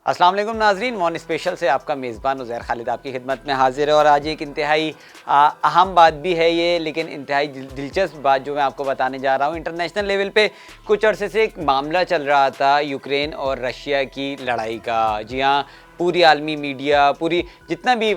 अस्सलाम वालेकुम नाजरीन, मॉर्निंग स्पेशल से आपका मेज़बान उज़ैर खालिद आपकी खिदमत में हाजिर है। और आज एक इंतहाई अहम बात भी है ये, लेकिन इंतहाई दिलचस्प बात जो मैं आपको बताने जा रहा हूँ। इंटरनेशनल लेवल पे कुछ अरसे से एक मामला चल रहा था यूक्रेन और रशिया की लड़ाई का। जी हाँ, पूरी आलमी मीडिया, पूरी जितना भी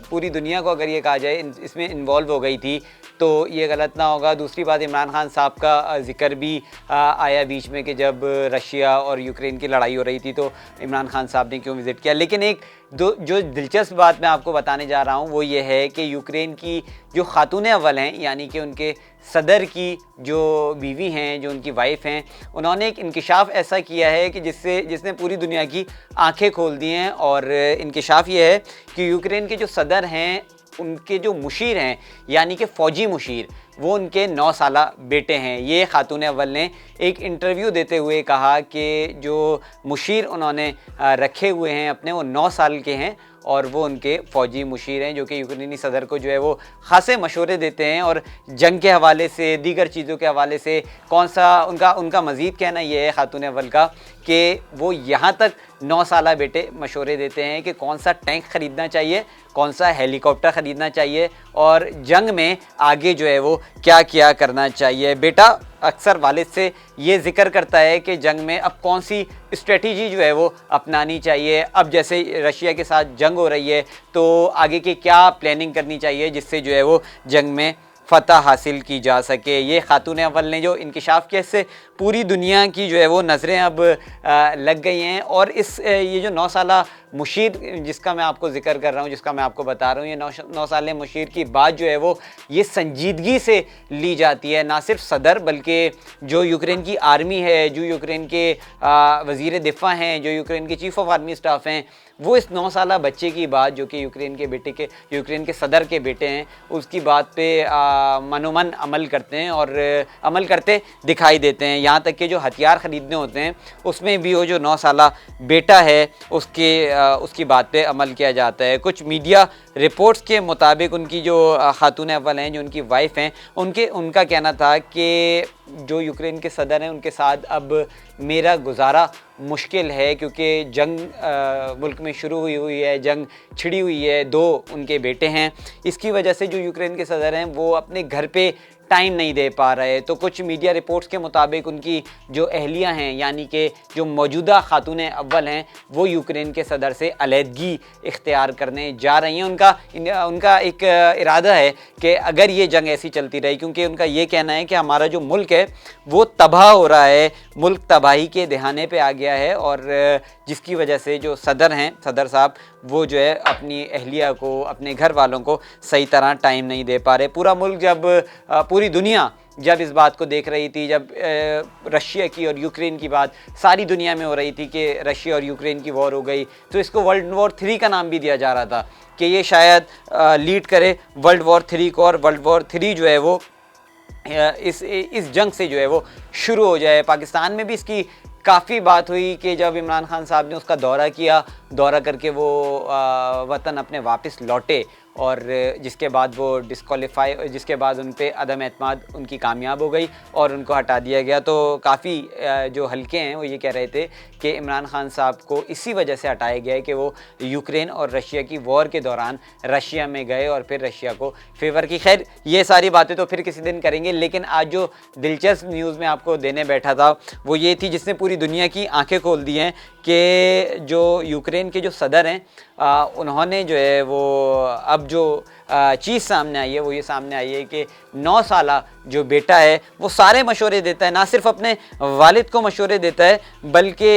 पूरी दुनिया को अगर ये कहा जाए इसमें इन्वॉल्व हो गई थी तो ये गलत ना होगा। दूसरी बात, इमरान खान साहब का ज़िक्र भी आया बीच में कि जब रशिया और यूक्रेन की लड़ाई हो रही थी तो इमरान खान साहब ने क्यों विज़िट किया। लेकिन एक जो दिलचस्प बात मैं आपको बताने जा रहा हूँ वो ये है कि यूक्रेन की जो खातून अव्वल हैं, यानी कि उनके सदर की जो बीवी हैं, जो उनकी वाइफ हैं, उन्होंने एक इंकिशाफ ऐसा किया है कि जिसने पूरी दुनिया की आंखें खोल दी हैं। और इंकिशाफ ये है कि यूक्रेन के जो सदर हैं, उनके जो मुशीर हैं, यानी कि फ़ौजी मुशीर, वो उनके 9 साला बेटे हैं। ये खातून अव्वल ने एक इंटरव्यू देते हुए कहा कि जो मुशीर उन्होंने रखे हुए हैं अपने, वो 9 साल के हैं और वो उनके फ़ौजी मुशीर हैं, जो कि यूक्रेनी सदर को जो है वो ख़ासे मशवरे देते हैं। और जंग के हवाले से, दीगर चीज़ों के हवाले से कौन सा उनका मज़ीद कहना ये है खातून अव्वल का कि वो यहाँ तक 9 साला बेटे मशवरे देते हैं कि कौन सा टैंक ख़रीदना चाहिए, कौन सा हेलीकॉप्टर ख़रीदना चाहिए और जंग में आगे जो है वो क्या क्या करना चाहिए। बेटा अक्सर वालिद से ये ज़िक्र करता है कि जंग में अब कौन सी स्ट्रेटजी जो है वो अपनानी चाहिए। अब जैसे रशिया के साथ जंग हो रही है तो आगे की क्या प्लानिंग करनी चाहिए जिससे जो है वो जंग में फ़तह हासिल की जा सके। ये खातून अव्वल ने जो इंकिशाफ किया, इससे पूरी दुनिया की जो है वो नज़रें अब लग गई हैं। और ये जो 9 साला मुशीर जिसका मैं आपको ज़िक्र कर रहा हूँ, जिसका मैं आपको बता रहा हूँ, ये 9 साल मुशीर की बात जो है वो ये संजीदगी से ली जाती है। ना सिर्फ सदर बल्कि जो यूक्रेन की आर्मी है, जो यूक्रेन के वज़ीर दिफ़ा हैं, जो यूक्रेन के चीफ़ ऑफ आर्मी स्टाफ हैं, वो इस 9 साला बच्चे की बात, जो कि यूक्रेन के सदर के बेटे हैं, उसकी बात पे मनोमन अमल करते हैं और अमल करते दिखाई देते हैं। यहाँ तक कि जो हथियार ख़रीदने होते हैं उसमें भी वो जो 9 साला बेटा है उसकी बात पे अमल किया जाता है। कुछ मीडिया रिपोर्ट्स के मुताबिक उनकी जो खातून अव्वल हैं, जो उनकी वाइफ हैं, उनका कहना था कि जो यूक्रेन के सदर हैं उनके साथ अब मेरा गुजारा मुश्किल है, क्योंकि जंग मुल्क में शुरू हुई है, जंग छिड़ी हुई है, 2 उनके बेटे हैं। इसकी वजह से जो यूक्रेन के सदर हैं वो अपने घर पे टाइम नहीं दे पा रहे। तो कुछ मीडिया रिपोर्ट्स के मुताबिक उनकी जो अहलियाँ हैं, यानी कि जो मौजूदा खातून अव्वल हैं, वो यूक्रेन के सदर से अलहदगी इख्तियार करने जा रही हैं। उनका एक इरादा है कि अगर ये जंग ऐसी चलती रही, क्योंकि उनका ये कहना है कि हमारा जो मुल्क है वो तबाह हो रहा है, मुल्क तबाही के दहाने पे आ गया है, और जिसकी वजह से जो सदर हैं, सदर साहब, वो जो है अपनी अहलिया को, अपने घर वालों को सही तरह टाइम नहीं दे पा रहे। पूरा मुल्क पूरी दुनिया जब इस बात को देख रही थी, जब रशिया की और यूक्रेन की बात सारी दुनिया में हो रही थी कि रशिया और यूक्रेन की वॉर हो गई, तो इसको वर्ल्ड वॉर 3 का नाम भी दिया जा रहा था कि ये शायद लीड करे वर्ल्ड वॉर 3 को, और वर्ल्ड वॉर 3 जो है वो इस जंग से जो है वो शुरू हो जाए। पाकिस्तान में भी इसकी काफ़ी बात हुई कि जब इमरान खान साहब ने उसका दौरा किया, दौरा करके वो वतन अपने वापस लौटे, और जिसके बाद वो जिसके बाद उन पे अदम एतमाद उनकी कामयाब हो गई और उनको हटा दिया गया। तो काफ़ी जो हल्के हैं वो ये कह रहे थे कि इमरान खान साहब को इसी वजह से हटाया गया है कि वो यूक्रेन और रशिया की वॉर के दौरान रशिया में गए और फिर रशिया को फेवर की। खैर, ये सारी बातें तो फिर किसी दिन करेंगे, लेकिन आज जो दिलचस्प न्यूज़ मैं आपको देने बैठा था वो ये थी जिसने पूरी दुनिया की आंखें खोल दी हैं कि जो यूक्रेन के जो सदर हैं उन्होंने जो है वो अब जो चीज़ सामने आई है वो ये सामने आई है कि 9 साला जो बेटा है वो सारे मशवरे देता है, ना सिर्फ अपने वालिद को मशवरे देता है बल्कि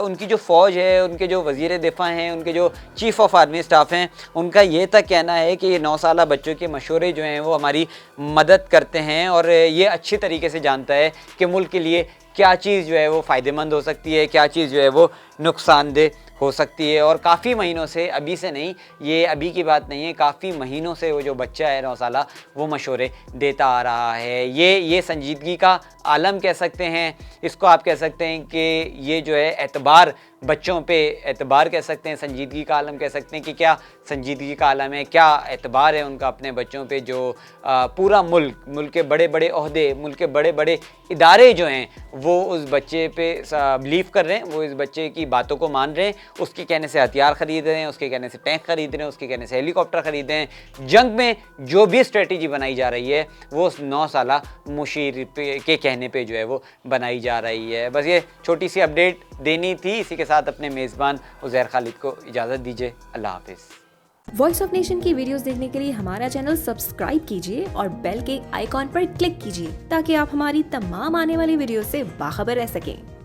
उनकी जो फ़ौज है, उनके जो वज़ीर दिफ़ा हैं, उनके जो चीफ़ ऑफ आर्मी स्टाफ हैं, उनका ये तक कहना है कि ये 9 साला बच्चों के मशवरे जो हैं वो हमारी मदद करते हैं, और ये अच्छी तरीके से जानता है कि मुल्क के लिए क्या चीज़ जो है वो फ़ायदेमंद हो सकती है, क्या चीज़ जो है वो नुकसानदेह हो सकती है। और काफ़ी महीनों से, अभी से नहीं, ये अभी की बात नहीं है, काफ़ी महीनों से वो जो बच्चा है 9 साला वो मशवरे देता आ रहा है। ये संजीदगी का आलम कह सकते हैं इसको, आप कह सकते हैं कि ये जो है एतबार बच्चों पे एतबार कह सकते हैं, संजीदगी का आलम कह सकते हैं कि क्या संजीदगी का आलम है, क्या एतबार है उनका अपने बच्चों पे, जो पूरा मुल्क के बड़े बड़े ओहदे, मुल्क के बड़े बड़े इदारे जो हैं वो उस बच्चे पे बिलीव कर रहे हैं, वो इस बच्चे की बातों को मान रहे हैं, उसके कहने से हथियार ख़रीद रहे हैं, उसके कहने से टैंक खरीद रहे हैं, उसके कहने से हेलीकॉप्टर खरीद रहे हैं। जंग में जो भी स्ट्रेटजी बनाई जा रही है वो उस 9 साला मुशीर के कहने पे जो है वो बनाई जा रही है। बस ये छोटी सी अपडेट देनी थी। इसी के साथ अपने मेज़बान उज़ैर खालिद को इजाज़त दीजिए। अल्लाह हाफिज़। वॉइस ऑफ नेशन की वीडियोस देखने के लिए हमारा चैनल सब्सक्राइब कीजिए और बेल के आइकॉन पर क्लिक कीजिए ताकि आप हमारी तमाम आने वाली वीडियो से बाखबर रह सकें।